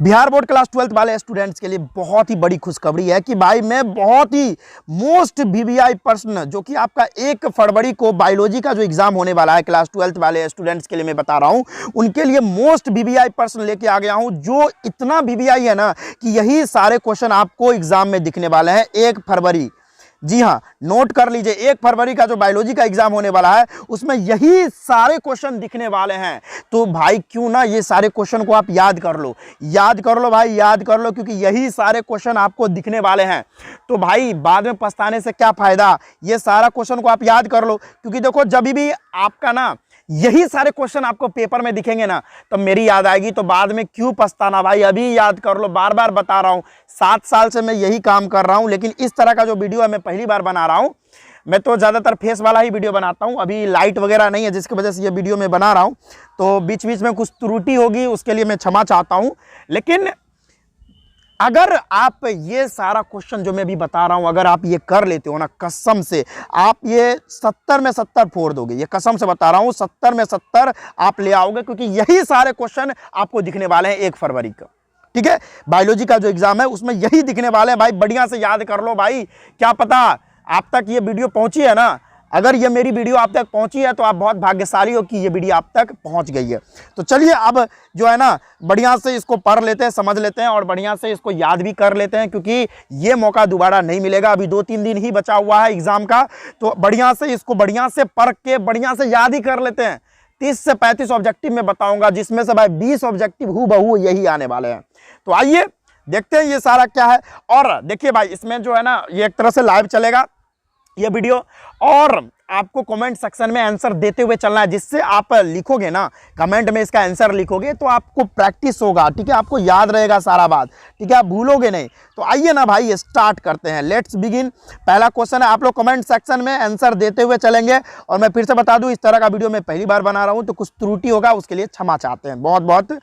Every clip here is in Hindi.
बिहार बोर्ड क्लास 12th वाले स्टूडेंट्स के लिए बहुत ही बड़ी खुशखबरी है कि भाई मैं बहुत ही मोस्ट वीवीआई प्रश्न जो कि आपका 1 फरवरी को बायोलॉजी का जो एग्जाम होने वाला है क्लास 12th वाले स्टूडेंट्स के लिए मैं बता रहा हूं, उनके लिए मोस्ट वीवीआई प्रश्न लेके आ गया हूं, जो इतना वीवीआई है ना कि यही सारे क्वेश्चन आपको एग्जाम में दिखने वाले हैं 1 फरवरी। जी हाँ, नोट कर लीजिए, 1 फरवरी का जो बायोलॉजी का एग्जाम होने वाला है उसमें यही सारे क्वेश्चन दिखने वाले हैं। तो भाई क्यों ना ये सारे क्वेश्चन को आप याद कर लो भाई, याद कर लो, क्योंकि यही सारे क्वेश्चन आपको दिखने वाले हैं। तो भाई बाद में पछताने से क्या फायदा, ये सारा क्वेश्चन को आप याद कर लो, क्योंकि देखो जब भी आपका ना यही सारे क्वेश्चन आपको पेपर में दिखेंगे ना तब मेरी याद आएगी, तो बाद में क्यों पछताना भाई, अभी याद कर लो। बार बार बता रहा हूं, 7 साल से मैं यही काम कर रहा हूं, लेकिन इस तरह का जो वीडियो है मैं पहली बार बना रहा हूं। मैं तो ज़्यादातर फेस वाला ही वीडियो बनाता हूं, अभी लाइट वगैरह नहीं है जिसकी वजह से ये वीडियो मैं बना रहा हूं, तो बीच बीच में कुछ त्रुटि होगी, उसके लिए मैं क्षमा चाहता हूं। लेकिन अगर आप ये सारा क्वेश्चन जो मैं भी बता रहा हूं अगर आप ये कर लेते हो ना, कसम से आप ये 70 में 70 फोड़ दोगे, ये कसम से बता रहा हूं, 70 में 70 आप ले आओगे, क्योंकि यही सारे क्वेश्चन आपको दिखने वाले हैं 1 फरवरी का। ठीक है, बायोलॉजी का जो एग्जाम है उसमें यही दिखने वाले हैं भाई, बढ़िया से याद कर लो भाई। क्या पता आप तक ये वीडियो पहुंची है ना, अगर ये मेरी वीडियो आप तक पहुंची है तो आप बहुत भाग्यशाली हो कि ये वीडियो आप तक पहुंच गई है। तो चलिए अब जो है ना बढ़िया से इसको पढ़ लेते हैं, समझ लेते हैं और बढ़िया से इसको याद भी कर लेते हैं, क्योंकि ये मौका दोबारा नहीं मिलेगा। अभी 2-3 दिन ही बचा हुआ है एग्जाम का, तो बढ़िया से इसको बढ़िया से पढ़ के बढ़िया से याद ही कर लेते हैं। 30 से 35 ऑब्जेक्टिव में बताऊंगा, जिसमें से भाई 20 ऑब्जेक्टिव हूबहू यही आने वाले हैं। तो आइए देखते हैं ये सारा क्या है। और देखिए भाई, इसमें जो है ना ये एक तरह से लाइव चलेगा ये वीडियो, और आपको कमेंट सेक्शन में आंसर देते हुए चलना है, जिससे आप लिखोगे ना कमेंट में इसका आंसर लिखोगे तो आपको प्रैक्टिस होगा। ठीक है, आपको याद रहेगा सारा बात, ठीक है, आप भूलोगे नहीं। तो आइए ना भाई स्टार्ट करते हैं, लेट्स बिगिन। पहला क्वेश्चन है, आप लोग कमेंट सेक्शन में आंसर देते हुए चलेंगे। और मैं फिर से बता दूं, इस तरह का वीडियो मैं पहली बार बना रहा हूं, तो कुछ त्रुटि होगा, उसके लिए क्षमा चाहते हैं बहुत बहुत।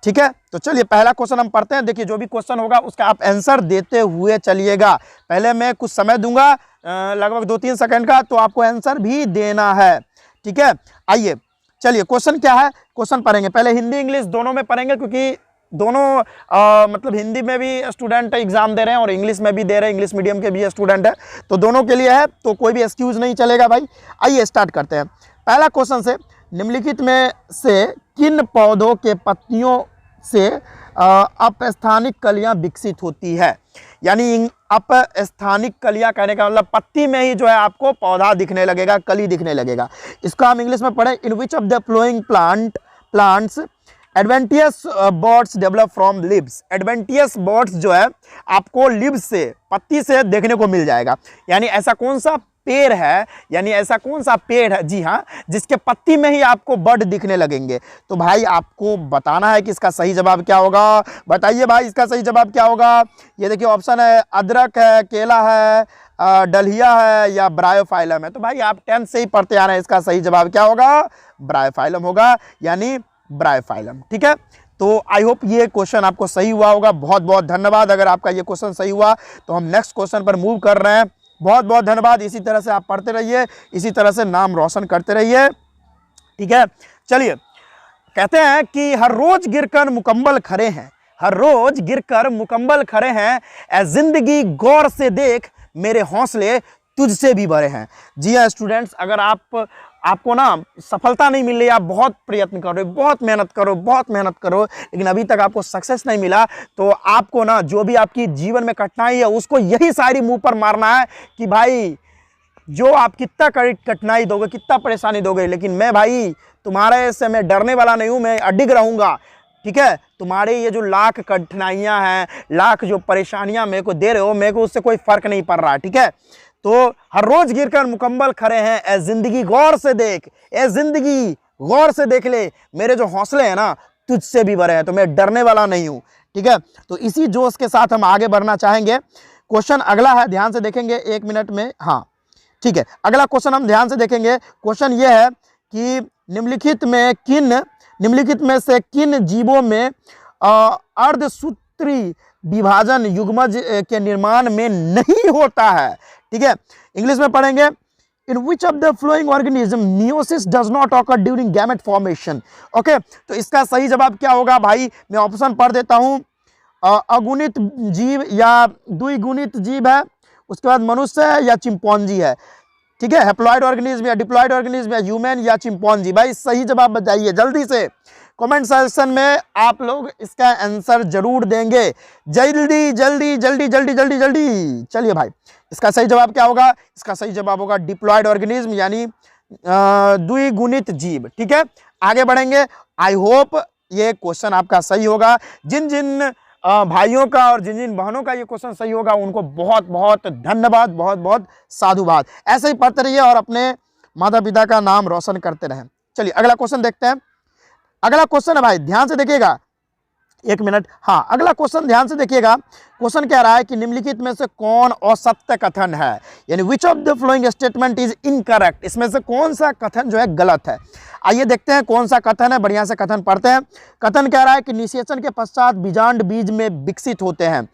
ठीक है, तो चलिए पहला क्वेश्चन हम पढ़ते हैं। देखिए जो भी क्वेश्चन होगा उसका आप आंसर देते हुए चलिएगा। पहले मैं कुछ समय दूंगा लगभग 2-3 सेकंड का, तो आपको आंसर भी देना है। ठीक है, आइए चलिए क्वेश्चन क्या है, क्वेश्चन पढ़ेंगे। पहले हिंदी इंग्लिश दोनों में पढ़ेंगे, क्योंकि दोनों मतलब हिंदी में भी स्टूडेंट एग्जाम दे रहे हैं और इंग्लिश में भी दे रहे हैं, इंग्लिश मीडियम के भी स्टूडेंट है, तो दोनों के लिए है, तो कोई भी एक्सक्यूज नहीं चलेगा भाई। आइए स्टार्ट करते हैं। पहला क्वेश्चन से, निम्नलिखित में से किन पौधों के पत्तियों से अपस्थानिक कलियां विकसित होती है। यानी अपस्थानिक कलियां कहने का मतलब पत्ती में ही जो है आपको पौधा दिखने लगेगा, कली दिखने लगेगा। इसको हम इंग्लिश में पढ़ें, in which of the following plants adventitious buds develop from leaves. Adventitious buds जो है आपको लिव्स से, पत्ती से देखने को मिल जाएगा। यानी ऐसा कौन सा पेड़ है, यानी ऐसा कौन सा पेड़ है, जी हाँ, जिसके पत्ती में ही आपको बर्ड दिखने लगेंगे। तो भाई आपको बताना है कि इसका सही जवाब क्या होगा। बताइए भाई इसका सही जवाब क्या होगा। ये देखिए ऑप्शन है, अदरक है, केला है, डलिया है या ब्रायोफाइलम है। तो भाई आप 10th से ही पढ़ते आ रहे हैं, इसका सही जवाब क्या होगा, ब्रायोफाइलम होगा, यानी ब्रायोफाइलम। ठीक है, तो आई होप ये क्वेश्चन आपको सही हुआ होगा। बहुत बहुत धन्यवाद अगर आपका ये क्वेश्चन सही हुआ। तो हम नेक्स्ट क्वेश्चन पर मूव कर रहे हैं। बहुत बहुत धन्यवाद, इसी तरह से आप पढ़ते रहिए, इसी तरह से नाम रोशन करते रहिए। ठीक है, चलिए कहते हैं कि हर रोज गिरकर मुकम्मल खड़े हैं, हर रोज गिरकर मुकम्मल खड़े हैं, ए जिंदगी गौर से देख मेरे हौसले तुझसे भी बड़े हैं। जी हाँ स्टूडेंट्स, अगर आपको ना सफलता नहीं मिल रही, आप बहुत प्रयत्न कर रहे हो, बहुत मेहनत करो, लेकिन अभी तक आपको सक्सेस नहीं मिला, तो आपको ना जो भी आपकी जीवन में कठिनाई है उसको यही शायरी मुंह पर मारना है कि भाई जो आप कितना कठिनाई दोगे, कितना परेशानी दोगे, लेकिन मैं भाई तुम्हारे से मैं डरने वाला नहीं हूँ, मैं अडिग रहूँगा। ठीक है, तुम्हारे ये जो लाख कठिनाइयाँ हैं, लाख जो परेशानियाँ मेरे को दे रहे हो, मेरे को उससे कोई फर्क नहीं पड़ रहा। ठीक है, तो हर रोज गिरकर मुकम्मल खड़े हैं, ए जिंदगी गौर से देख, ए जिंदगी गौर से देख ले मेरे जो हौसले हैं ना तुझसे भी बड़े हैं, तो मैं डरने वाला नहीं हूं। ठीक है, तो इसी जोश के साथ हम आगे बढ़ना चाहेंगे। क्वेश्चन अगला है, ध्यान से देखेंगे 1 मिनट में। हाँ ठीक है, अगला क्वेश्चन हम ध्यान से देखेंगे। क्वेश्चन ये है कि निम्नलिखित में से किन जीवों में अर्धसूत्री विभाजन युग्मज के निर्माण में नहीं होता है। ठीक है, इंग्लिश में पढ़ेंगे, in which of the following organism meiosis does not occur during gamete formation. Okay, तो इसका सही जवाब क्या होगा भाई, मैं ऑप्शन पढ़ देता हूं। अगुणित जीव या द्विगुणित जीव है, उसके बाद मनुष्य है या चिंपॉन्जी है, ठीक है, हैप्लॉइड ऑर्गेनिज्म या डिप्लॉइड ऑर्गेनिज्म या ह्यूमन या चिंपॉन्जी। भाई सही जवाब बताइए जल्दी से, कमेंट सेक्शन में आप लोग इसका आंसर जरूर देंगे, जल्दी जल्दी जल्दी जल्दी जल्दी जल्दी। चलिए भाई, इसका सही जवाब क्या होगा, इसका सही जवाब होगा डिप्लॉइड ऑर्गेनिज्म यानी द्विगुणित जीव। ठीक है, आगे बढ़ेंगे। आई होप ये क्वेश्चन आपका सही होगा। जिन जिन भाइयों का और जिन जिन बहनों का ये क्वेश्चन सही होगा उनको बहुत बहुत धन्यवाद, बहुत बहुत साधुवाद। ऐसे ही पढ़ते रहिए और अपने माता पिता का नाम रोशन करते रहें। चलिए अगला क्वेश्चन देखते हैं। अगला क्वेश्चन है भाई, ध्यान से देखिएगा, एक मिनट, हाँ अगला क्वेश्चन ध्यान से देखिएगा। क्वेश्चन कह रहा है कि निम्नलिखित में से कौन असत्य कथन है, यानी which of the following statement is incorrect, इसमें से कौन सा कथन जो है गलत है। आइए देखते हैं कौन सा कथन है, बढ़िया से कथन पढ़ते हैं। कथन कह रहा है कि निषेचन के पश्चात बीजांड बीज में विकसित होते हैं।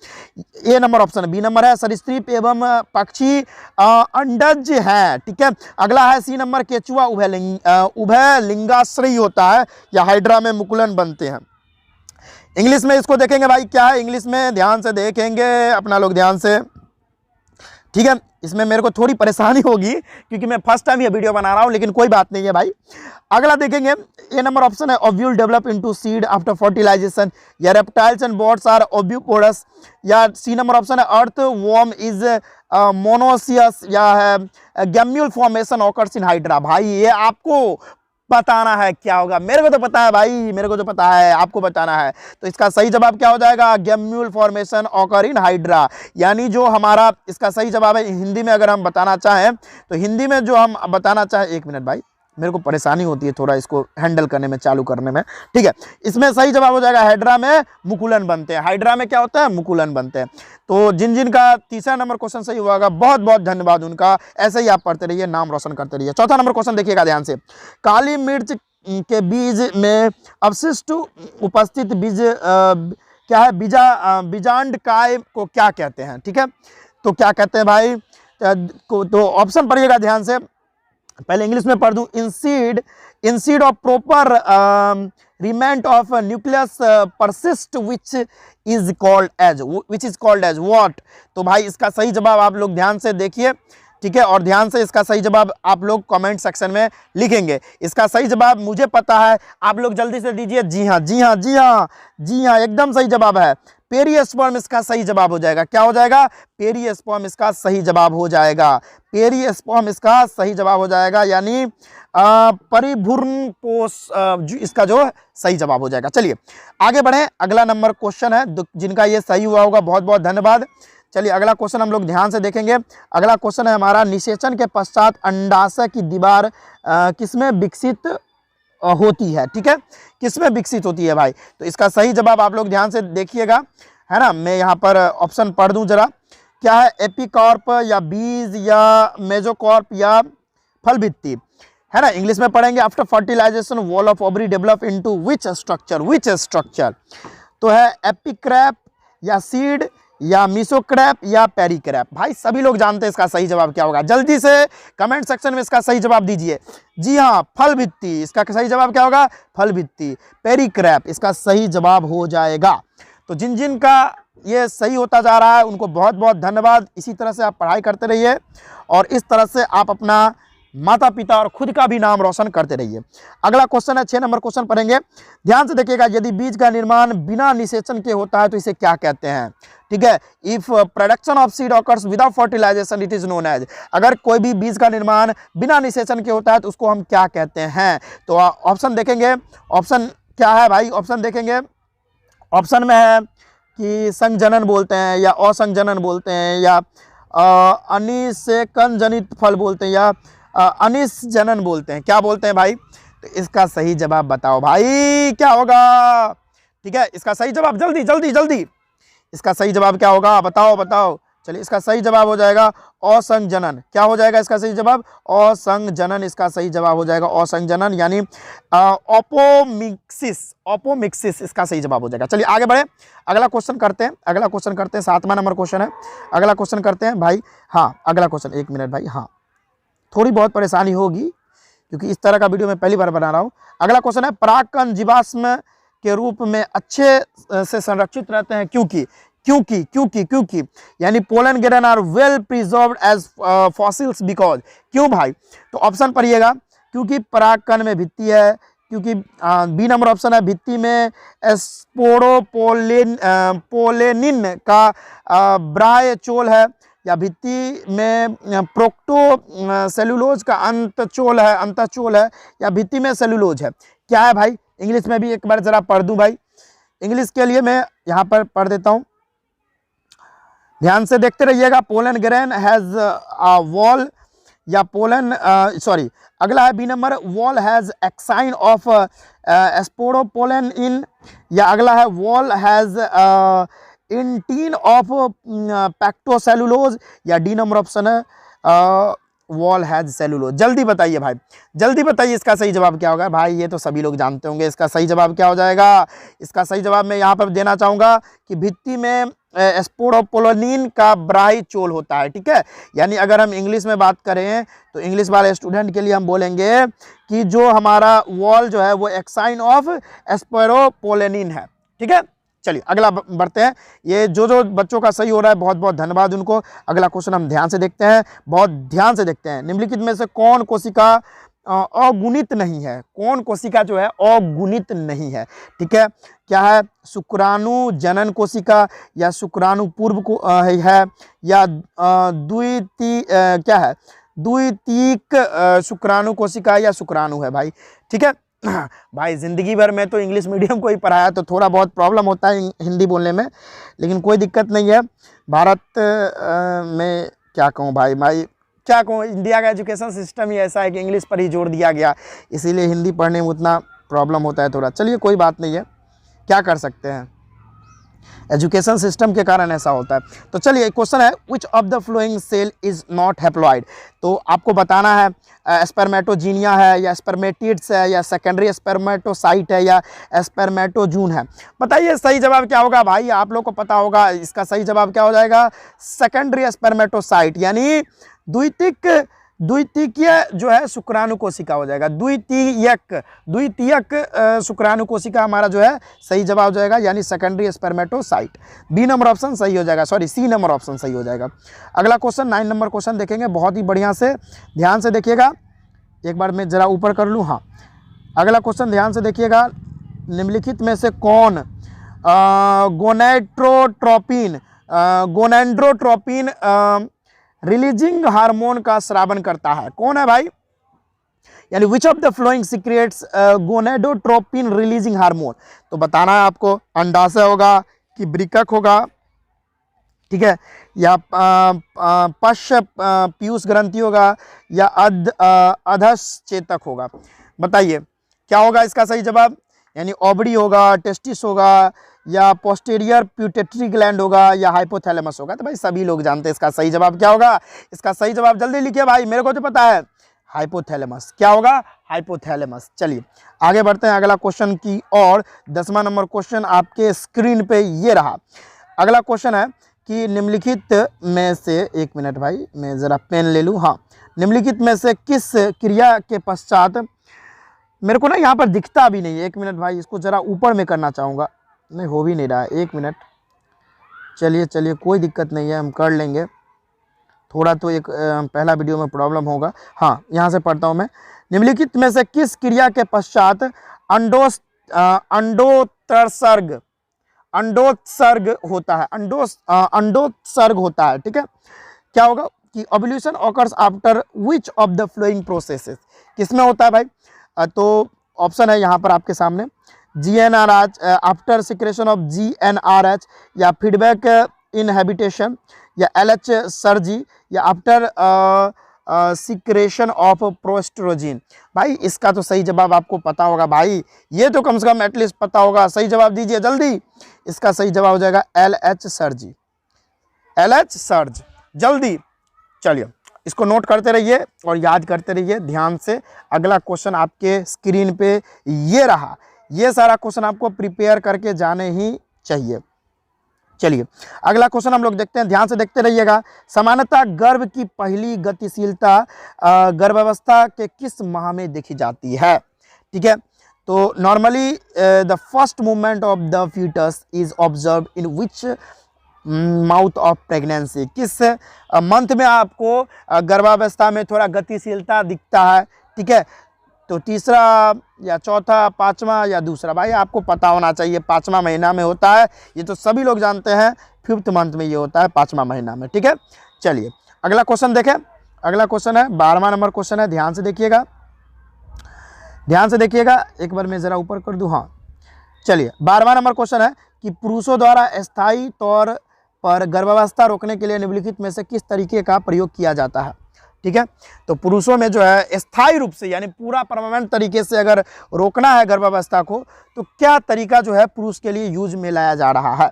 ए नंबर ऑप्शन, बी नंबर है सरीसृप एवं पक्षी अंडज है। ठीक है, अगला है सी नंबर केचुआ उभय लिंगाश्रयी होता है या हाइड्रा में मुकुलन बनते हैं। इंग्लिश में इसको देखेंगे भाई, क्या है इंग्लिश में, ध्यान से देखेंगे अपना लोग, ध्यान से। ठीक है, इसमें मेरे को थोड़ी परेशानी होगी क्योंकि मैं फर्स्ट टाइम ये वीडियो बना रहा हूं, लेकिन कोई बात नहीं है भाई। अगला देखेंगे, ए नंबर ऑप्शन है ovule develop into seed after fertilisation, या reptiles and birds are oviparous, या सी नंबर ऑप्शन है अर्थ वॉर्म इज मोनोसियस, या है गैम्यूल फॉर्मेशन ऑकर्स इन हाइड्रा। भाई ये आपको बताना है क्या होगा, मेरे को तो पता है भाई, मेरे को तो पता है, आपको बताना है। तो इसका सही जवाब क्या हो जाएगा, गैम्यूल फॉर्मेशन ऑकर इन हाइड्रा, यानी जो हमारा इसका सही जवाब है। हिंदी में अगर हम बताना चाहें तो हिंदी में जो हम बताना चाहें, एक मिनट भाई मेरे को परेशानी होती है थोड़ा इसको हैंडल करने में, चालू करने में। ठीक है, इसमें सही जवाब हो जाएगा हाइड्रा में मुकुलन बनते हैं। हाइड्रा में क्या होता है, मुकुलन बनते हैं। तो जिन जिन का तीसरा नंबर क्वेश्चन सही होगा बहुत बहुत धन्यवाद उनका, ऐसे ही आप पढ़ते रहिए, नाम रोशन करते रहिए। चौथा नंबर क्वेश्चन देखिएगा ध्यान से, काली मिर्च के बीज में अवशिष्ट उपस्थित बीज क्या है, बीजांड काय को क्या कहते हैं। ठीक है, तो क्या कहते हैं भाई, तो ऑप्शन पढ़िएगा ध्यान से, पहले इंग्लिश में पढ़ दूं। In seed of proper remnant of nucleus persist which is called as what. तो भाई इसका सही जवाब आप लोग ध्यान से देखिए, ठीक है, और ध्यान से इसका सही जवाब आप लोग कमेंट सेक्शन में लिखेंगे। इसका सही जवाब मुझे पता है, आप लोग जल्दी से दीजिए। जी हाँ जी हाँ जी हाँ जी हाँ, एकदम सही जवाब है, पेरिस्पर्म इसका सही जवाब हो जाएगा। क्या हो जाएगा, पेरिस्पर्म इसका सही जवाब हो जाएगा, पेरिस्पर्म इसका सही जवाब हो जाएगा, यानी परिभ्रूण कोष इसका जो सही जवाब हो जाएगा। चलिए आगे बढ़े, अगला नंबर क्वेश्चन है, जिनका ये सही हुआ होगा बहुत बहुत धन्यवाद। चलिए अगला क्वेश्चन हम लोग ध्यान से देखेंगे। अगला क्वेश्चन है हमारा, निषेचन के पश्चात अंडाशय की दीवार किसमें विकसित होती है। ठीक है, किसमें विकसित होती है भाई, तो इसका सही जवाब आप लोग ध्यान से देखिएगा, है ना। मैं यहाँ पर ऑप्शन पढ़ दूं जरा, क्या है, एपिकॉर्प या बीज या मेजोकॉर्प या फल भित्ति, है ना। इंग्लिश में पढ़ेंगे, after fertilisation wall of ovary develop into which structure, तो है एपिक्रैप या सीड या मीसोक्रैप या पेरिक्रैप। भाई सभी लोग जानते हैं इसका सही जवाब क्या होगा, जल्दी से कमेंट सेक्शन में इसका सही जवाब दीजिए। जी हाँ, फल भित्ति, इसका सही जवाब क्या होगा, फल भित्ति। पेरिक्रैप इसका सही जवाब हो जाएगा। तो जिन जिन का ये सही होता जा रहा है उनको बहुत बहुत धन्यवाद। इसी तरह से आप पढ़ाई करते रहिए और इस तरह से आप अपना माता पिता और खुद का भी नाम रोशन करते रहिए। अगला क्वेश्चन है, 6 नंबर क्वेश्चन पढ़ेंगे, ध्यान से देखिएगा। यदि बीज का निर्माण बिना निषेचन के होता है तो इसे क्या कहते हैं। ठीक है, if production of seed occurs without fertilisation it is known as, अगर कोई भी बीज का निर्माण बिना निषेचन के होता है तो उसको हम क्या कहते हैं। तो ऑप्शन देखेंगे, ऑप्शन क्या है भाई, ऑप्शन देखेंगे, ऑप्शन में है कि संजनन बोलते हैं या असंजनन बोलते हैं या अनिषेकन जनित फल बोलते हैं या अनिषजनन बोलते हैं, क्या बोलते हैं भाई। तो इसका सही जवाब बताओ भाई क्या होगा। ठीक है, इसका सही जवाब जल्दी जल्दी जल्दी, इसका सही जवाब क्या होगा, बताओ बताओ। चलिए इसका सही जवाब हो जाएगा असंजनन। क्या हो जाएगा इसका सही जवाब, असंजनन इसका सही जवाब हो जाएगा, असंजनन यानी ओपोमिक्सिस इसका सही जवाब हो जाएगा। चलिए आगे बढ़े, अगला क्वेश्चन करते हैं, 7वां नंबर क्वेश्चन है। अगला क्वेश्चन करते हैं भाई, हाँ अगला क्वेश्चन, एक मिनट भाई, हाँ थोड़ी बहुत परेशानी होगी क्योंकि इस तरह का वीडियो मैं पहली बार बना रहा हूँ। अगला क्वेश्चन है, पराग कण जीवाश्म के रूप में अच्छे से संरक्षित रहते हैं क्योंकि क्योंकि क्योंकि क्योंकि यानी pollen grain are well preserved as fossils because. क्यों भाई? तो ऑप्शन पढ़िएगा, क्योंकि पराग कण में भित्ति है, क्योंकि बी नंबर ऑप्शन है भित्ति में पोलेनिन का बाह्य चोल है, या भित्ति में प्रोक्टो सेलुलोज का अंतचोल है, या भित्ति में सेलुलोज है। क्या है भाई? इंग्लिश में भी एक बार जरा पढ़ दूं भाई। इंग्लिश के लिए मैं यहाँ पर पढ़ देता हूँ, ध्यान से देखते रहिएगा। पोलन ग्रेन हैज वॉल, या पोलन अगला है b number, wall has exine of sporopollenin, या अगला है wall has intine of pectocellulose, या डी नंबर ऑप्शन है वॉल हैज सेलुलोज। जल्दी बताइए भाई, जल्दी बताइए इसका सही जवाब क्या होगा। भाई ये तो सभी लोग जानते होंगे, इसका सही जवाब क्या हो जाएगा? इसका सही जवाब मैं यहाँ पर देना चाहूँगा कि भित्ति में स्पोरोपोलोनिन का बाह्य चोल होता है। ठीक है, यानी अगर हम इंग्लिश में बात करें तो इंग्लिश वाले स्टूडेंट के लिए हम बोलेंगे कि जो हमारा वॉल जो है वो एक्साइन ऑफ स्पोरोपोलोनिन है। ठीक है, चलिए अगला बढ़ते हैं। ये जो बच्चों का सही हो रहा है बहुत बहुत धन्यवाद उनको। अगला क्वेश्चन हम ध्यान से देखते हैं, बहुत ध्यान से देखते हैं। निम्नलिखित में से कौन कोशिका अगुणित नहीं है? कौन कोशिका जो है अगुणित नहीं है? ठीक है, क्या है? शुक्राणु जनन कोशिका, या शुक्राणु पूर्व को है, या क्या है द्वितीयक शुक्राणु कोशिका, या शुक्राणु है भाई। ठीक है भाई, ज़िंदगी भर में तो इंग्लिश मीडियम को ही पढ़ाया तो थोड़ा बहुत प्रॉब्लम होता है हिंदी बोलने में, लेकिन कोई दिक्कत नहीं है। भारत में क्या कहूँ भाई क्या कहूँ, इंडिया का एजुकेशन सिस्टम ही ऐसा है कि इंग्लिश पर ही जोर दिया गया, इसीलिए हिंदी पढ़ने में उतना प्रॉब्लम होता है थोड़ा। चलिए कोई बात नहीं है, क्या कर सकते हैं, एजुकेशन सिस्टम के कारण ऐसा होता है। तो चलिए क्वेश्चन है, which of the following cell is not haploid? तो आपको बताना है स्पर्मेटोजीनिया है, या स्पर्मेटिड्स है, या सेकेंडरी स्पर्मेटोसाइट है, या स्पर्मेटोजून है। बताइए सही जवाब क्या होगा भाई? आप लोग को पता होगा, इसका सही जवाब क्या हो जाएगा? सेकेंडरी स्पर्मेटोसाइट, यानी द्वितीयक जो है शुक्राणु कोशिका हो जाएगा। द्वितीयक शुक्राणु कोशिका हमारा जो है सही जवाब हो जाएगा, यानी secondary spermatocyte. B number option सही हो जाएगा, सी नंबर ऑप्शन सही हो जाएगा। अगला क्वेश्चन 9 नंबर क्वेश्चन देखेंगे, बहुत ही बढ़िया से ध्यान से देखिएगा। एक बार मैं जरा ऊपर कर लूँ। हाँ, अगला क्वेश्चन ध्यान से देखिएगा। निम्नलिखित में से कौन गोनेड्रोट्रोपिन रिलीजिंग हार्मोन का स्रावन करता है? कौन है भाई? यानी which of the flowing secrets gonadotropin releasing hormone? तो बताना है आपको, अंडाशय होगा कि वृक्क होगा, ठीक है, या पश्च पीयूष ग्रंथि होगा, या अधश्चेतक होगा? बताइए क्या होगा इसका सही जवाब? यानी ओवरी होगा, टेस्टिस होगा, या पोस्टीरियर प्यूटेटरी ग्लैंड होगा, या हाइपोथैलेमस होगा? तो भाई सभी लोग जानते हैं इसका सही जवाब क्या होगा। इसका सही जवाब जल्दी लिखिए भाई, मेरे को तो पता है, हाइपोथैलेमस। क्या होगा? हाइपोथैलेमस। चलिए आगे बढ़ते हैं अगला क्वेश्चन की और। 10वां नंबर क्वेश्चन आपके स्क्रीन पे ये रहा। अगला क्वेश्चन है कि निम्नलिखित में से, एक मिनट भाई मैं ज़रा पेन ले लूँ। हाँ, निम्नलिखित में से किस क्रिया के पश्चात, मेरे को ना यहाँ पर दिखता भी नहीं है, एक मिनट भाई, इसको ज़रा ऊपर में करना चाहूँगा, नहीं हो भी नहीं रहा है, एक मिनट। चलिए कोई दिक्कत नहीं है, हम कर लेंगे। थोड़ा तो एक पहला वीडियो में प्रॉब्लम होगा। हाँ, यहाँ से पढ़ता हूँ मैं। निम्नलिखित में से किस क्रिया के पश्चात अंडोत्सर्ग होता है? अंडोत्सर्ग होता है, ठीक है। क्या होगा कि ovulation occurs after which of the flowing processes? किसमें होता है भाई? तो ऑप्शन है यहाँ पर आपके सामने, GnRH, after secretion of GnRH, या फीडबैक इनहेबिटेशन, या LH सर्जी, या आफ्टर सिक्रेशन ऑफ प्रोस्ट्रोजिन। भाई इसका तो सही जवाब आपको पता होगा भाई, ये तो कम से कम एटलीस्ट पता होगा। सही जवाब दीजिए जल्दी। इसका सही जवाब हो जाएगा LH सर्जी, LH सर्ज, जल्दी। चलिए इसको नोट करते रहिए और याद करते रहिए ध्यान से। अगला क्वेश्चन आपके स्क्रीन पे ये रहा। ये सारा क्वेश्चन आपको प्रिपेयर करके जाने ही चाहिए, चलिए अगला क्वेश्चन हम लोग देखते हैं, ध्यान से देखते रहिएगा। सामान्यतः गर्भ की पहली गतिशीलता गर्भावस्था के किस माह में देखी जाती है? ठीक है, तो normally the first movement of the foetus is observe in which month of pregnancy, किस मंथ में आपको गर्भावस्था में थोड़ा गतिशीलता दिखता है? ठीक है, तो तीसरा या चौथा, पांचवा या दूसरा? भाई आपको पता होना चाहिए, पांचवा महीना में होता है, ये तो सभी लोग जानते हैं, 5th मंथ में ये होता है, पांचवा महीना में। ठीक है, चलिए अगला क्वेश्चन देखें। अगला क्वेश्चन है 12वां नंबर क्वेश्चन है, ध्यान से देखिएगा, ध्यान से देखिएगा। एक बार मैं जरा ऊपर कर दूं, हाँ चलिए 12वां नंबर क्वेश्चन है कि पुरुषों द्वारा स्थायी तौर पर गर्भावस्था रोकने के लिए निम्नलिखित में से किस तरीके का प्रयोग किया जाता है? ठीक है, तो पुरुषों में जो है स्थायी रूप से यानी पूरा परमानेंट तरीके से अगर रोकना है गर्भावस्था को, तो क्या तरीका जो है पुरुष के लिए यूज में लाया जा रहा है?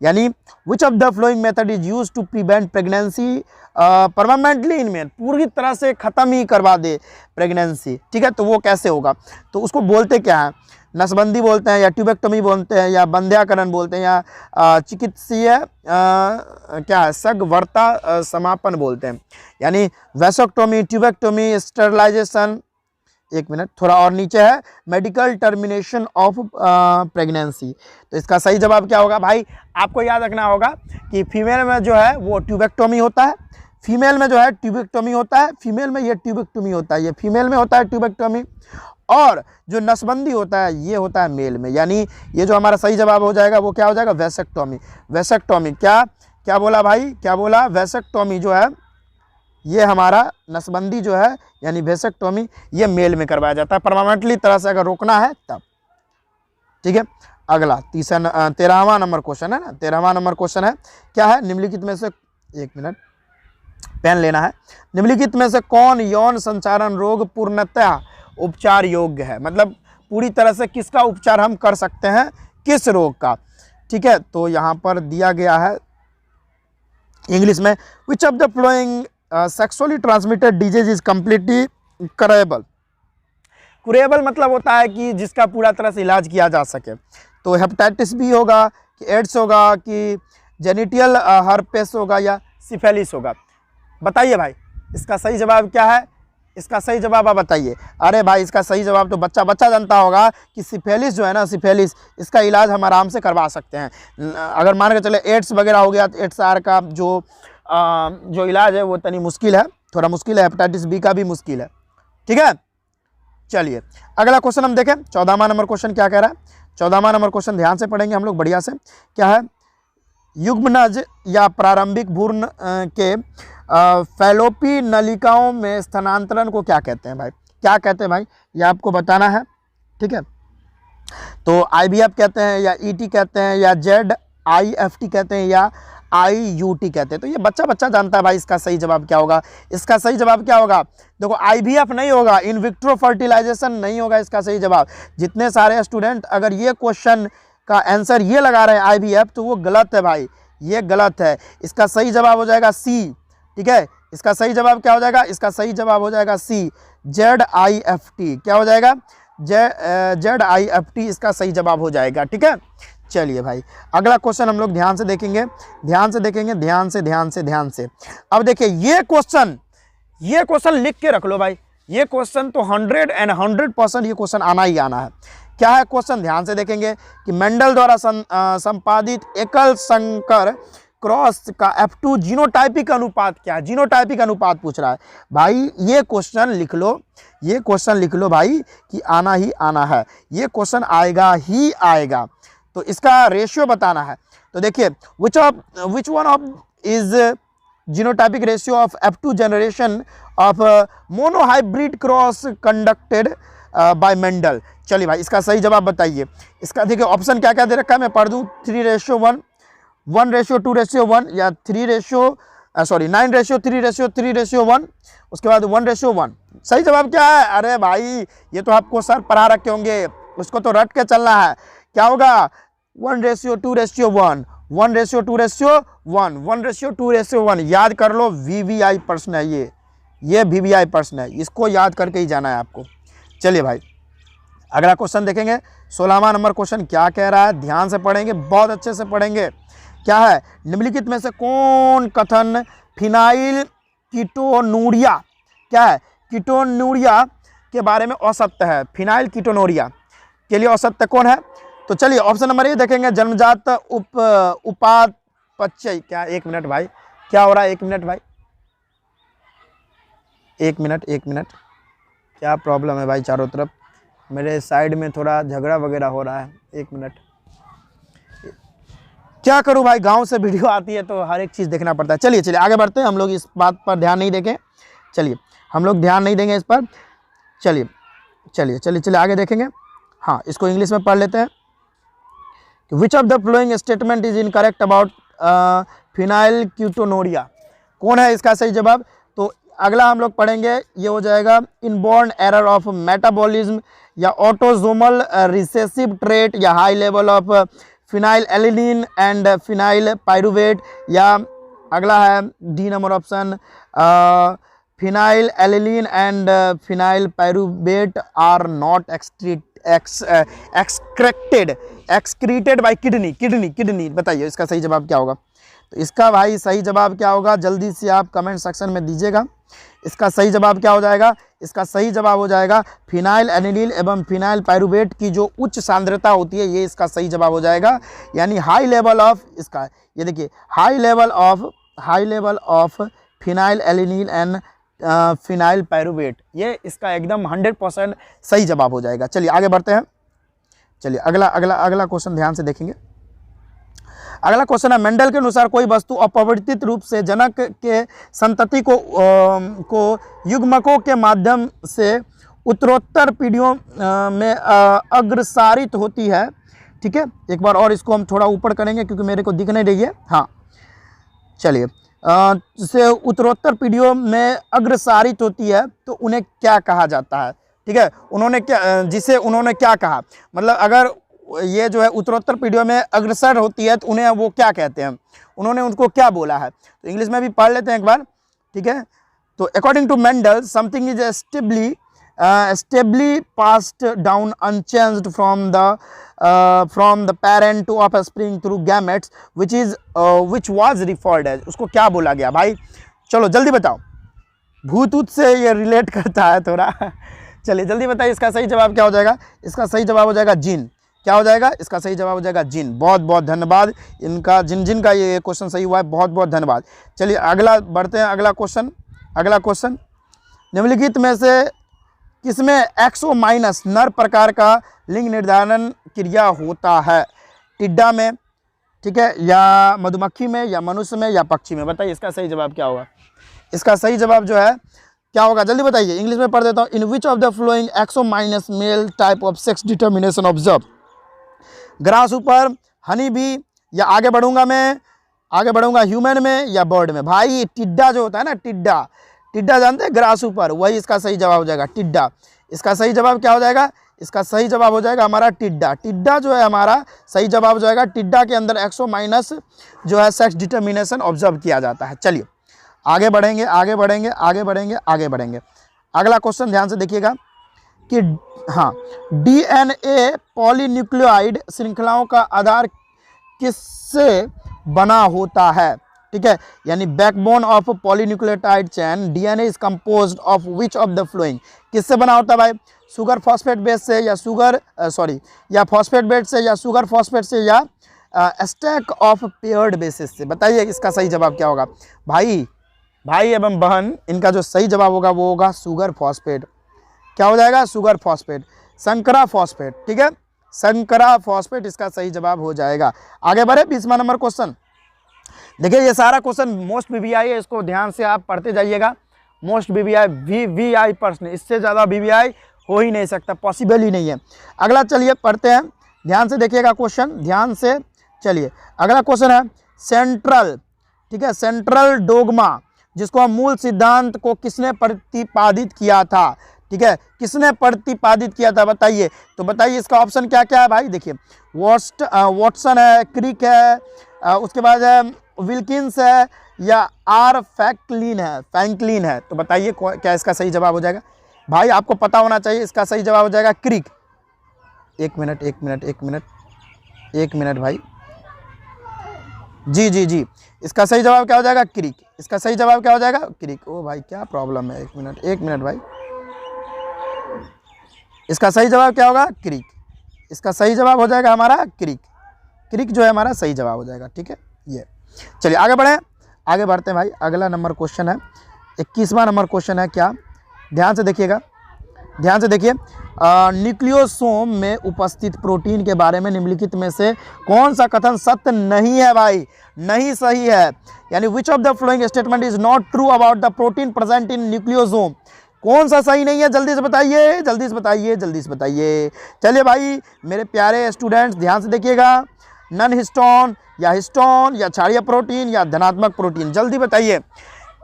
यानी which of the following method is use to prevent pregnancy permanently in men, पूरी तरह से खत्म ही करवा दे प्रेगनेंसी। ठीक है, तो वो कैसे होगा? तो उसको बोलते क्या है? नसबंदी बोलते हैं, या ट्यूबेक्टोमी बोलते हैं, या बंध्याकरण बोलते हैं, या चिकित्सीय क्या है सगवर्ता समापन बोलते हैं। यानी वैसोक्टोमी, ट्यूबेक्टोमी, स्टरलाइजेशन, एक मिनट थोड़ा और नीचे है, मेडिकल टर्मिनेशन ऑफ प्रेगनेंसी। तो इसका सही जवाब क्या होगा? भाई आपको याद रखना होगा कि फीमेल में जो है वो ट्यूबेक्टोमी होता है, फीमेल में जो है ट्यूबेक्टोमी होता है, फीमेल में ये ट्यूबेक्टोमी होता है, ये फीमेल में होता है ट्यूबेक्टोमी, और जो नसबंदी होता है ये होता है मेल में। यानी ये जो हमारा सही जवाब हो जाएगा वो क्या हो जाएगा? वैसेक्टोमी। वैसेक्टोमी क्या क्या बोला भाई? क्या बोला? वैसेक्टोमी जो है ये हमारा नसबंदी जो है यानी वैसेक्टोमी ये मेल में करवाया जाता है, परमानेंटली तरह से अगर रोकना है तब। ठीक है, अगला 13वां नंबर क्वेश्चन है ना, 13वां नंबर क्वेश्चन है, क्या है? निम्नलिखित में से, एक मिनट पेन लेना है, निम्नलिखित में से कौन यौन संचारण रोग पूर्णतः उपचार योग्य है? मतलब पूरी तरह से किसका उपचार हम कर सकते हैं, किस रोग का? ठीक है, तो यहाँ पर दिया गया है इंग्लिश में, which of the following sexually transmitted disease is completely curable. Curable मतलब होता है कि जिसका पूरा तरह से इलाज किया जा सके। तो हेपेटाइटिस बी होगा कि एड्स होगा कि जेनिटल हर्पेस होगा या सिफेलिस होगा? बताइए भाई इसका सही जवाब क्या है? इसका सही जवाब आप बताइए। अरे भाई इसका सही जवाब तो बच्चा बच्चा जानता होगा कि सिफेलिस जो है ना, सिफेलिस, इसका इलाज हम आराम से करवा सकते हैं। अगर मान के चले एड्स वगैरह हो गया तो एड्स आर का जो इलाज है वो तनी मुश्किल है, थोड़ा मुश्किल है, हेपेटाइटिस बी का भी मुश्किल है। ठीक है, चलिए अगला क्वेश्चन हम देखें। 14वां नंबर क्वेश्चन क्या कह रहा है? 14वां नंबर क्वेश्चन ध्यान से पढ़ेंगे हम लोग बढ़िया से। क्या है? युग्मनज या प्रारंभिक भ्रूण के फैलोपी नलिकाओं में स्थानांतरण को क्या कहते हैं भाई? क्या कहते हैं भाई? ये आपको बताना है। ठीक है, तो IVF कहते हैं, या ET कहते हैं, या ZIFT कहते हैं, या IUT कहते हैं। तो ये बच्चा बच्चा जानता है भाई इसका सही जवाब क्या होगा। इसका सही जवाब क्या होगा? देखो IVF नहीं होगा, इन विट्रो फर्टिलाइजेशन नहीं होगा इसका सही जवाब। जितने सारे स्टूडेंट अगर ये क्वेश्चन का आंसर ये लगा रहे हैं IVF, तो वो गलत है भाई, ये गलत है। इसका सही जवाब हो जाएगा C। ठीक है, इसका सही जवाब क्या हो जाएगा? इसका सही जवाब हो जाएगा C, ZIFT। क्या हो जाएगा? ZIFT इसका सही जवाब हो जाएगा। ठीक है, चलिए भाई अगला क्वेश्चन हम लोग ध्यान से देखेंगे, ध्यान से देखेंगे, ध्यान से ध्यान से ध्यान से। अब देखिए ये क्वेश्चन लिख के रख लो भाई, ये क्वेश्चन तो 100% ये क्वेश्चन आना ही आना है। क्या है क्वेश्चन? ध्यान से देखेंगे कि मेंडल द्वारा संपादित एकल संकर क्रॉस का F2 जीनोटाइपिक अनुपात क्या है? जीनोटाइपिक अनुपात पूछ रहा है भाई, ये क्वेश्चन लिख लो, ये क्वेश्चन लिख लो भाई कि आना ही आना है, ये क्वेश्चन आएगा ही आएगा। तो इसका रेशियो बताना है। तो देखिए which one of is genotypic ratio of F2 generation of monohybrid cross conducted by Mendel. चलिए भाई इसका सही जवाब बताइए। इसका देखिए ऑप्शन क्या क्या दे रखा है, मैं पढ़ दूं। 3:1, 1:2:1, या 9:3:3:1, उसके बाद 1:1। सही जवाब क्या है? अरे भाई ये तो आपको सर पढ़ा रखे होंगे, उसको तो रट के चलना है। क्या होगा? 1:2:1, 1:2:1, 1:2:1। याद कर लो, VVI प्रश्न है ये VVI प्रश्न है, इसको याद करके ही जाना है आपको। चलिए भाई अगला क्वेश्चन देखेंगे। 16वां नंबर क्वेश्चन क्या कह रहा है? ध्यान से पढ़ेंगे, बहुत अच्छे से पढ़ेंगे। क्या है? निम्नलिखित में से कौन कथन फिनाइल कीटोनूरिया, क्या है, कीटोनूरिया के बारे में असत्य है? फिनाइल कीटोनूरिया के लिए असत्य कौन है? तो चलिए ऑप्शन नंबर ए देखेंगे, जन्मजात उपापचय। क्या, एक मिनट भाई, क्या हो रहा है? एक मिनट भाई, एक मिनट, क्या प्रॉब्लम है भाई? चारों तरफ मेरे साइड में थोड़ा झगड़ा वगैरह हो रहा है। एक मिनट, क्या करूं भाई, गांव से वीडियो आती है तो हर एक चीज़ देखना पड़ता है। चलिए आगे बढ़ते हैं, हम लोग इस बात पर ध्यान नहीं देंगे। चलिए हम लोग ध्यान नहीं देंगे इस पर। चलिए आगे देखेंगे। हाँ, इसको इंग्लिश में पढ़ लेते हैं। विच of the following statement is incorrect about phenyl ketonuria? कौन है इसका सही जवाब? तो अगला हम लोग पढ़ेंगे, ये हो जाएगा इनबॉर्न एरर ऑफ मेटाबॉलिज्म, या ऑटोजोमल रिसेसिव ट्रेट, या high level of phenylalanine and phenylpyruvate, या अगला है D number option, phenylalanine and phenylpyruvate are not excreted by kidney. बताइए इसका सही जवाब क्या होगा? तो इसका भाई सही जवाब क्या होगा, जल्दी से आप कमेंट सेक्शन में दीजिएगा। इसका सही जवाब क्या हो जाएगा? इसका सही जवाब हो जाएगा फिनाइल एनिलीन एवं फिनाइल पायरुवेट की जो उच्च सांद्रता होती है, ये इसका सही जवाब हो जाएगा। यानी हाई लेवल ऑफ, इसका ये देखिए, high level of phenylalanine and phenyl pyruvate, ये इसका एकदम 100% सही जवाब हो जाएगा। चलिए आगे बढ़ते हैं। चलिए अगला क्वेश्चन ध्यान से देखेंगे। अगला क्वेश्चन है, मेंडल के अनुसार कोई वस्तु अपरिवर्तित रूप से जनक के संतति को युग्मकों के माध्यम से उत्तरोत्तर पीढ़ियों में अग्रसारित होती है। ठीक है, एक बार और इसको हम थोड़ा ऊपर करेंगे क्योंकि मेरे को दिख नहीं रही है। हाँ, चलिए, से उत्तरोत्तर पीढ़ियों में अग्रसारित होती है तो उन्हें क्या कहा जाता है? ठीक है, उन्होंने क्या कहा, मतलब अगर ये जो है उत्तरोत्तर पीढ़ियों में अग्रसर होती है तो उन्हें वो क्या कहते हैं, उन्होंने उनको क्या बोला है? तो इंग्लिश में भी पढ़ लेते हैं एक बार। ठीक है, तो according to Mendel something is stably passed down unchanged from the parent to offspring through gametes which was referred as. उसको क्या बोला गया भाई? चलो जल्दी बताओ, भूत से ये रिलेट करता है थोड़ा। चलिए जल्दी बताइए, इसका सही जवाब क्या हो जाएगा? इसका सही जवाब हो जाएगा जीन। क्या हो जाएगा? इसका सही जवाब हो जाएगा जीन। बहुत बहुत धन्यवाद इनका, जिन का ये क्वेश्चन सही हुआ है, बहुत बहुत धन्यवाद। चलिए अगला बढ़ते हैं। अगला क्वेश्चन, निम्नलिखित में से किसमें एक्सो माइनस नर प्रकार का लिंग निर्धारण क्रिया होता है? टिड्डा में, ठीक है, या मधुमक्खी में, या मनुष्य में, या पक्षी में? बताइए इसका सही जवाब क्या होगा? इसका सही जवाब जो है क्या होगा, जल्दी बताइए। इंग्लिश में पढ़ देता हूँ। In which of the following XO minus male type of sex determination observe? Grasshopper, honey B, या आगे बढ़ूंगा ह्यूमन में, या बर्ड में? भाई टिड्डा जो होता है ना, टिड्डा जानते हैं, ग्रास ऊपर, वही इसका सही जवाब हो जाएगा, टिड्डा। इसका सही जवाब क्या हो जाएगा? इसका सही जवाब हो जाएगा हमारा टिड्डा जो है हमारा सही जवाब हो जाएगा। टिड्डा के अंदर एक्सो माइनस जो है सेक्स डिटर्मिनेशन ऑब्जर्व किया जाता है। चलिए आगे बढ़ेंगे। अगला क्वेश्चन ध्यान से देखिएगा कि हाँ, डीएनए पॉलीन्यूक्लियोइड श्रृंखलाओं का आधार किससे बना होता है? ठीक है, यानी backbone of polynucleotide chain DNA is composed of which of the flowing? किससे बना होता है भाई? शुगर फॉस्फेट बेस से, या फॉस्फेट बेस से, या शुगर फॉस्फेट से, या स्टैक ऑफ पेयर्ड बेसिस से? बताइए इसका सही जवाब क्या होगा? भाई एवं बहन, इनका जो सही जवाब होगा वो होगा शुगर फॉस्फेट। क्या हो जाएगा? शुगर फॉस्फेट, संकरा फॉस्फेट। ठीक है, संकरा फॉस्फेट इसका सही जवाब हो जाएगा। आगे बढ़े, 20वां नंबर क्वेश्चन। देखिए ये सारा क्वेश्चन मोस्ट वीवीआई है, इसको ध्यान से आप पढ़ते जाइएगा। मोस्ट वीवीआई, वीवीआई प्रश्न, इससे ज़्यादा वीवीआई हो ही नहीं सकता, पॉसिबल ही नहीं है। अगला चलिए पढ़ते हैं, ध्यान से देखिएगा क्वेश्चन, ध्यान से। चलिए अगला क्वेश्चन है सेंट्रल, ठीक है, सेंट्रल डोगमा, जिसको हम मूल सिद्धांत को किसने प्रतिपादित किया था? ठीक है, किसने प्रतिपादित किया था? बताइए। तो बताइए इसका ऑप्शन क्या क्या है भाई? देखिए, वॉटसन है, क्रिक है, उसके बाद है विल्किंस है, या आर फ्रैंकलिन है। तो बताइए क्या इसका सही जवाब हो जाएगा? भाई आपको पता होना चाहिए, इसका सही जवाब हो जाएगा क्रिक। एक मिनट भाई, जी जी जी, इसका सही जवाब क्या हो जाएगा? क्रिक। इसका सही जवाब क्या हो जाएगा? क्रिक। ओ भाई क्या प्रॉब्लम है, एक मिनट भाई। इसका सही जवाब क्या होगा? क्रिक। इसका सही जवाब हो जाएगा हमारा क्रिक। क्रिक जो है हमारा सही जवाब हो जाएगा। ठीक है, ये चलिए आगे बढ़े, आगे बढ़ते हैं भाई। अगला नंबर क्वेश्चन है 21वां नंबर क्वेश्चन है। क्या, ध्यान से देखिएगा, ध्यान से देखिए। न्यूक्लियोसोम में उपस्थित प्रोटीन के बारे में निम्नलिखित में से कौन सा कथन सत्य नहीं है भाई? नहीं सही है, यानी which of the following statement is not true about the protein present in nucleosome? कौन सा सही नहीं है? जल्दी से बताइए, जल्दी से बताइए, जल्दी से बताइए। चलिए भाई मेरे प्यारे स्टूडेंट्स ध्यान से देखिएगा। नन हिस्टोन या हिस्टोन या क्षारीय प्रोटीन या धनात्मक प्रोटीन, जल्दी बताइए,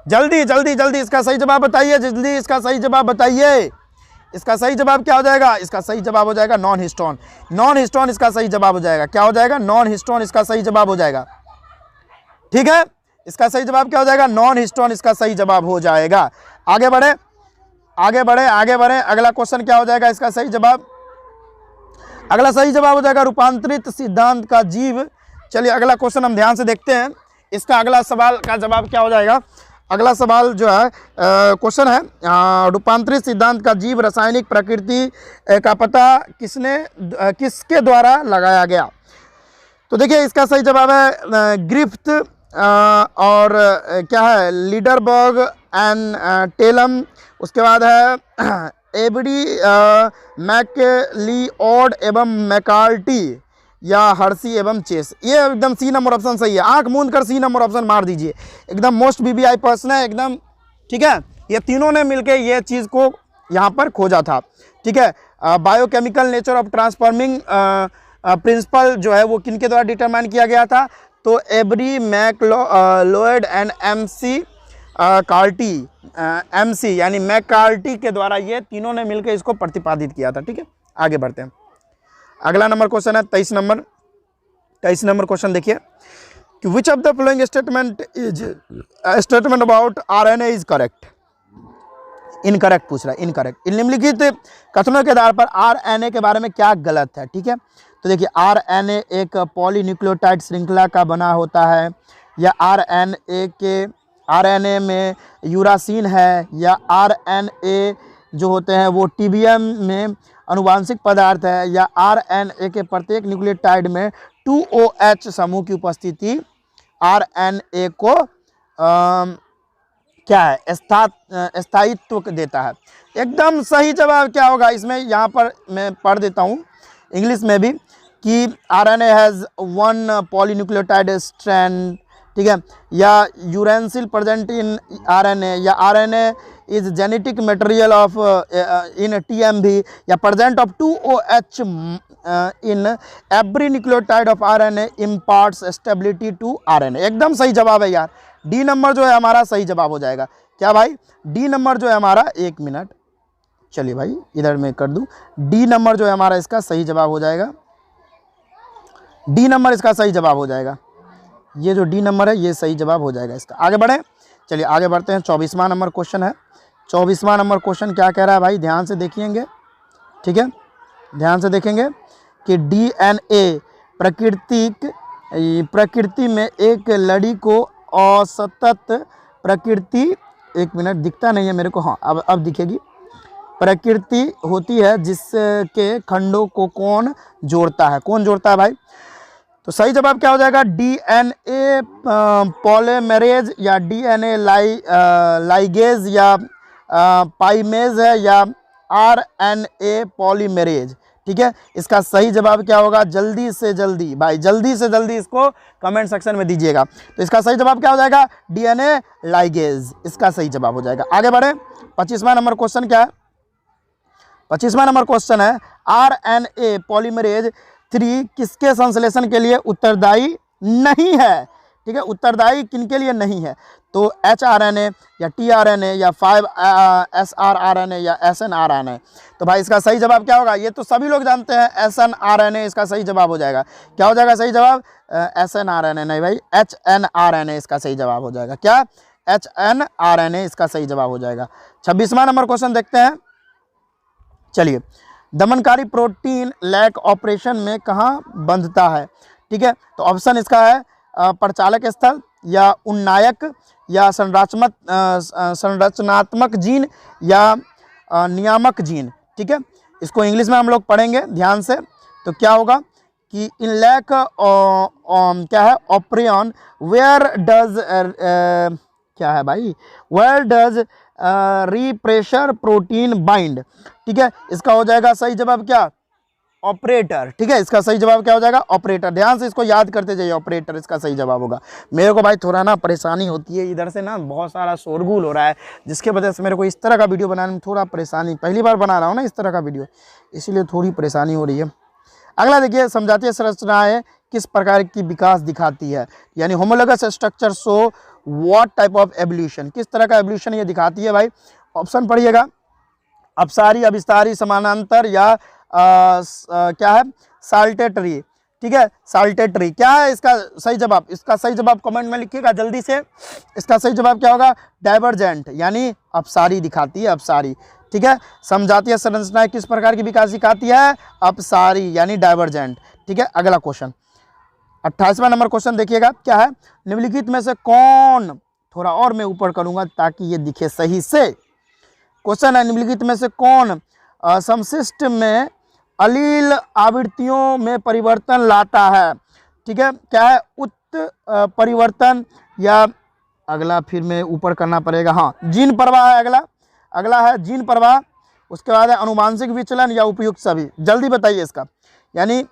जल्दी जल्दी जल्दी इसका सही जवाब बताइए, जल्दी इसका सही जवाब बताइए। इसका सही जवाब क्या हो जाएगा? इसका सही जवाब हो जाएगा नॉन हिस्टोन। नॉन हिस्टोन इसका सही जवाब हो जाएगा। क्या हो जाएगा? नॉन हिस्टोन इसका सही जवाब हो जाएगा। ठीक है, इसका सही जवाब क्या हो जाएगा? नॉन हिस्टोन इसका सही जवाब हो जाएगा। आगे बढ़े, आगे बढ़े, आगे बढ़े। अगला क्वेश्चन क्या हो जाएगा? इसका सही जवाब, अगला सही जवाब हो जाएगा रूपांतरित सिद्धांत का जीव। चलिए अगला क्वेश्चन हम ध्यान से देखते हैं। इसका अगला सवाल का जवाब क्या हो जाएगा? अगला सवाल जो है क्वेश्चन है रूपांतरित सिद्धांत का जीव रासायनिक प्रकृति का पता किसके द्वारा लगाया गया? तो देखिए इसका सही जवाब है ग्रिफ्थ और क्या है, लीडरबर्ग एंड टेलम। उसके बाद है एबडी, मैकलिओड एवं मैकार्टी या हर्सी एवं चेस। ये एकदम सी नंबर ऑप्शन सही है। आंख मूंद कर सी नंबर ऑप्शन मार दीजिए, एकदम मोस्ट बीबीआई पर्सन है एकदम। ठीक है, ये तीनों ने मिलके ये चीज़ को यहाँ पर खोजा था। ठीक है, biochemical nature of transforming principle जो है वो किनके द्वारा डिटरमाइन किया गया था? तो Avery, MacLeod and McCarty, MC यानी मैकार्टी के द्वारा ये तीनों ने मिलकर इसको प्रतिपादित किया था। ठीक है, आगे बढ़ते हैं। अगला नंबर क्वेश्चन है 23 नंबर क्वेश्चन देखिए कि विच of the following statement about RNA is correct? Incorrect पूछ रहा है, इनकरेक्ट। निम्नलिखित कथनों के आधार पर आरएनए के बारे में क्या गलत है? ठीक है, तो देखिए आरएनए एक पॉलीन्यूक्लियोटाइड श्रृंखला का बना होता है, या आरएनए में यूरासिन है, या आरएनए जो होते हैं वो टीबीएम में अनुवांशिक पदार्थ है, या आरएनए के प्रत्येक न्यूक्लियोटाइड में 2OH समूह की उपस्थिति आरएनए को क्या है, स्थायित्व देता है। एकदम सही जवाब क्या होगा इसमें? यहाँ पर मैं पढ़ देता हूँ इंग्लिश में भी कि आरएनए हैज़ 1 पॉलीन्यूक्लियोटाइड स्ट्रैंड। ठीक है, या यूरेंसिल प्रेजेंट इन आरएनए, या RNA is genetic material of in TMV, या present of 2OH in every nucleotide of RNA imparts stability to RNA. एकदम सही जवाब है यार, डी नंबर जो है हमारा सही जवाब हो जाएगा। क्या भाई? डी नंबर जो है हमारा, एक मिनट चलिए भाई इधर मैं कर दूं, डी नंबर जो है हमारा इसका सही जवाब हो जाएगा। डी नंबर इसका सही जवाब हो जाएगा। ये जो डी नंबर है ये सही जवाब हो जाएगा इसका। आगे बढ़े, चलिए आगे बढ़ते हैं। 24वां नंबर क्वेश्चन है। 24वां नंबर क्वेश्चन क्या कह रहा है भाई? ध्यान से देखिएंगे। ठीक है, ध्यान से देखेंगे कि डीएनए प्रकृति में एक लड़ी को असतत प्रकृति, एक मिनट दिखता नहीं है मेरे को, हाँ अब दिखेगी, प्रकृति होती है जिसके खंडों को कौन जोड़ता है? कौन जोड़ता है भाई? तो सही जवाब क्या हो जाएगा? डीएनए पॉलीमरेज, या डीएनए लाइगेज, या पाइमेज है, या आरएनए पॉलीमरेज। ठीक है, इसका सही जवाब क्या होगा? जल्दी से जल्दी भाई, जल्दी से जल्दी इसको कमेंट सेक्शन में दीजिएगा। तो इसका सही जवाब क्या हो जाएगा? डीएनए लाइगेज इसका सही जवाब हो जाएगा। आगे बढ़े, 25वां नंबर क्वेश्चन क्या है? 25वां नंबर क्वेश्चन है आरएनए पॉलीमरेज 3 किसके संश्लेषण के लिए उत्तरदायी नहीं है? ठीक है, उत्तरदायी किनके लिए नहीं है? तो एचआरएनए, या टीआरएनए, या 5SRRNA, या SNRNA। तो भाई इसका सही जवाब क्या होगा? ये तो सभी लोग जानते हैं, SNRNA इसका सही जवाब हो जाएगा। क्या हो जाएगा सही जवाब? SNRNA नहीं भाई, HNRNA इसका सही जवाब हो जाएगा। क्या? HNRNA इसका सही जवाब हो जाएगा। 26वां नंबर क्वेश्चन देखते हैं। चलिए, दमनकारी प्रोटीन लैक ऑपरेशन में कहाँ बंधता है? ठीक है, तो ऑप्शन इसका है प्रचालक स्थल या उन्नायक या संरचनात्मक जीन या नियामक जीन। ठीक है, इसको इंग्लिश में हम लोग पढ़ेंगे ध्यान से। तो क्या होगा कि इन लैक क्या है ऑपरेन वेयर डज क्या है भाई, where does repressor protein bind. ठीक है, इसका हो जाएगा सही जवाब क्या, ऑपरेटर। ठीक है, इसका सही जवाब क्या हो जाएगा, ऑपरेटर। ध्यान से इसको याद करते जाइए, ऑपरेटर इसका सही जवाब होगा। मेरे को भाई थोड़ा ना परेशानी होती है, इधर से ना बहुत सारा शोरगुल हो रहा है, जिसके वजह से मेरे को इस तरह का वीडियो बनाने में थोड़ा परेशानी, पहली बार बना रहा हूँ ना इस तरह का वीडियो, इसीलिए थोड़ी परेशानी हो रही है। अगला देखिए, समझाती संरचनाएं किस प्रकार की विकास दिखाती है, यानी homologous structure show what type of evolution, किस तरह का एवोल्यूशन ये दिखाती है भाई। ऑप्शन पढ़िएगा, अपसारी, अभिसारी, समानांतर या क्या है साल्टेटरी। ठीक है, साल्टेटरी क्या है इसका सही जवाब, इसका सही जवाब कमेंट में लिखिएगा जल्दी से। इसका सही जवाब क्या होगा, डाइवर्जेंट, यानी अपसारी दिखाती है, अपसारी। ठीक है, समझाती संरचनाएं किस प्रकार की विकास दिखाती है, अपसारी यानी डाइवर्जेंट। ठीक है, अगला क्वेश्चन 28वां नंबर क्वेश्चन देखिएगा क्या है, निम्नलिखित में से कौन, थोड़ा और मैं ऊपर करूंगा ताकि ये दिखे सही से। क्वेश्चन है, निम्नलिखित में से कौन समशिष्ट में अलील आवृत्तियों में परिवर्तन लाता है। ठीक है, क्या है उत्परिवर्तन या अगला फिर में ऊपर करना पड़ेगा, हाँ जीन प्रवाह है अगला है जीन प्रवाह, उसके बाद है अनुवांशिक विचलन या उपयुक्त सभी। जल्दी बताइए इसका, यानी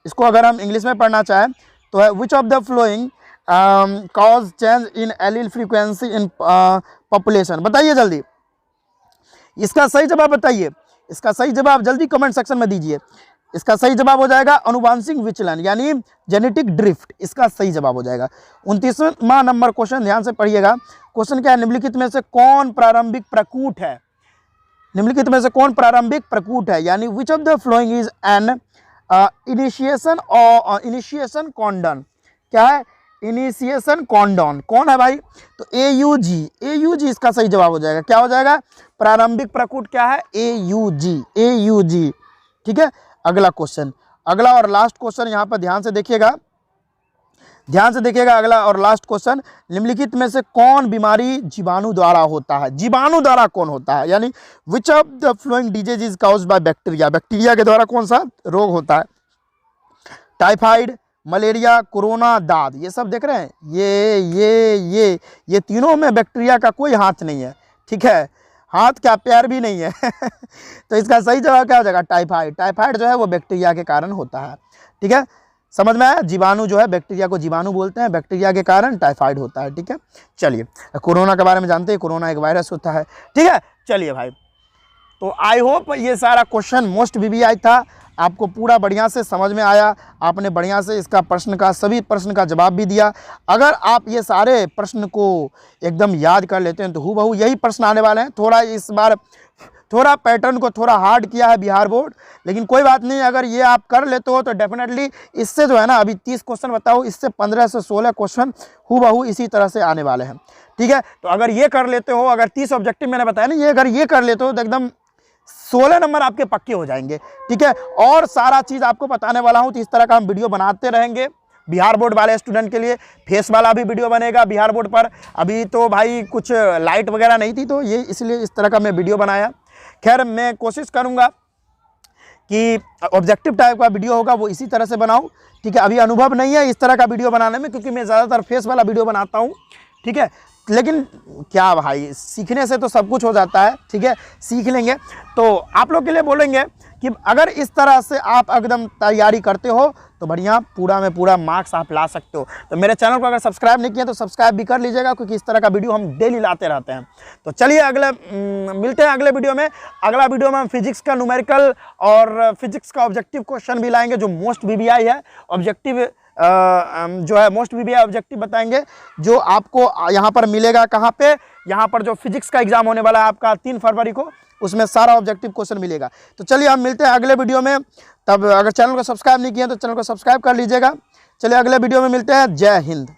इसको अगर हम इंग्लिश में पढ़ना चाहें तो है which of the flowing cause change in allele frequency in population. बताइए जल्दी, इसका सही जवाब बताइए, इसका सही जवाब जल्दी कमेंट सेक्शन में दीजिए। इसका सही जवाब हो जाएगा अनुवांशिक विचलन यानी जेनेटिक ड्रिफ्ट, इसका सही जवाब हो जाएगा। 29वां नंबर क्वेश्चन ध्यान से पढ़िएगा। क्वेश्चन क्या है, निम्नलिखित में से कौन प्रारंभिक प्रकूट है, निम्नलिखित में से कौन प्रारंभिक प्रकूट है, यानी which of the following is an initiation Condon. क्या है, इनिशिएशन कॉन्डन, कौन है भाई, तो AUG इसका सही जवाब हो जाएगा। क्या हो जाएगा, प्रारंभिक प्रकूट क्या है, AUG। ठीक है, अगला क्वेश्चन, अगला और लास्ट क्वेश्चन यहाँ पर ध्यान से देखिएगा, अगला और लास्ट क्वेश्चन, निम्नलिखित में से कौन बीमारी जीवाणु द्वारा होता है, जीवाणु द्वारा कौन होता है, यानी which of the flowing disease is caused by bacteria, bacteria के द्वारा कौन सा रोग होता है। टाइफाइड, मलेरिया, कोरोना, दाद, ये सब देख रहे हैं, ये तीनों में बैक्टीरिया का कोई हाथ नहीं है। ठीक है, हाथ क्या पैर भी नहीं है तो इसका सही जवाब क्या हो जाएगा, टाइफाइड। टाइफाइड जो है वो बैक्टीरिया के कारण होता है। ठीक है, समझ में आया, जीवाणु जो है, बैक्टीरिया को जीवाणु बोलते हैं, बैक्टीरिया के कारण टाइफाइड होता है। ठीक है, चलिए कोरोना के बारे में जानते हैं, कोरोना एक वायरस होता है। ठीक है, चलिए भाई, तो आई होप ये सारा क्वेश्चन मोस्ट VBI था, आपको पूरा बढ़िया से समझ में आया, आपने बढ़िया से इसका सभी प्रश्न का जवाब भी दिया। अगर आप ये सारे प्रश्न को एकदम याद कर लेते हैं तो हूबहू यही प्रश्न आने वाले हैं। थोड़ा इस बार थोड़ा पैटर्न को थोड़ा हार्ड किया है बिहार बोर्ड, लेकिन कोई बात नहीं, अगर ये आप कर लेते हो तो डेफिनेटली इससे जो है ना, अभी 30 क्वेश्चन बताओ, इससे 15 से 16 क्वेश्चन हूबहू इसी तरह से आने वाले हैं। ठीक है, तो अगर ये कर लेते हो, अगर 30 ऑब्जेक्टिव मैंने बताया ना, ये अगर ये कर लेते हो तो एकदम 16 नंबर आपके पक्के हो जाएंगे। ठीक है, और सारा चीज़ आपको बताने वाला हूँ, तो इस तरह का हम वीडियो बनाते रहेंगे बिहार बोर्ड वाले स्टूडेंट के लिए। फेस वाला भी वीडियो बनेगा बिहार बोर्ड पर। अभी तो भाई कुछ लाइट वगैरह नहीं थी, तो ये इसलिए इस तरह का मैं वीडियो बनाया। खैर, मैं कोशिश करूँगा कि ऑब्जेक्टिव टाइप का वीडियो होगा वो इसी तरह से बनाऊँ। ठीक है, अभी अनुभव नहीं है इस तरह का वीडियो बनाने में, क्योंकि मैं ज़्यादातर फेस वाला वीडियो बनाता हूँ। ठीक है, लेकिन क्या भाई, सीखने से तो सब कुछ हो जाता है। ठीक है, सीख लेंगे। तो आप लोग के लिए बोलेंगे कि अगर इस तरह से आप एकदम तैयारी करते हो तो बढ़िया पूरा में पूरा मार्क्स आप ला सकते हो। तो मेरे चैनल को अगर सब्सक्राइब नहीं किया तो सब्सक्राइब भी कर लीजिएगा, क्योंकि इस तरह का वीडियो हम डेली लाते रहते हैं। तो चलिए मिलते हैं अगले वीडियो में। अगला वीडियो में हम फिजिक्स का न्यूमेरिकल और फिजिक्स का ऑब्जेक्टिव क्वेश्चन भी लाएंगे, जो मोस्ट VBI है। ऑब्जेक्टिव जो है मोस्ट VBI ऑब्जेक्टिव बताएंगे, जो आपको यहाँ पर मिलेगा। कहाँ पे, यहाँ पर जो फिजिक्स का एग्जाम होने वाला है आपका 3 फरवरी को, उसमें सारा ऑब्जेक्टिव क्वेश्चन मिलेगा। तो चलिए हम मिलते हैं अगले वीडियो में। तब अगर चैनल को सब्सक्राइब नहीं किया तो चैनल को सब्सक्राइब कर लीजिएगा। चलिए अगले वीडियो में मिलते हैं। जय हिंद।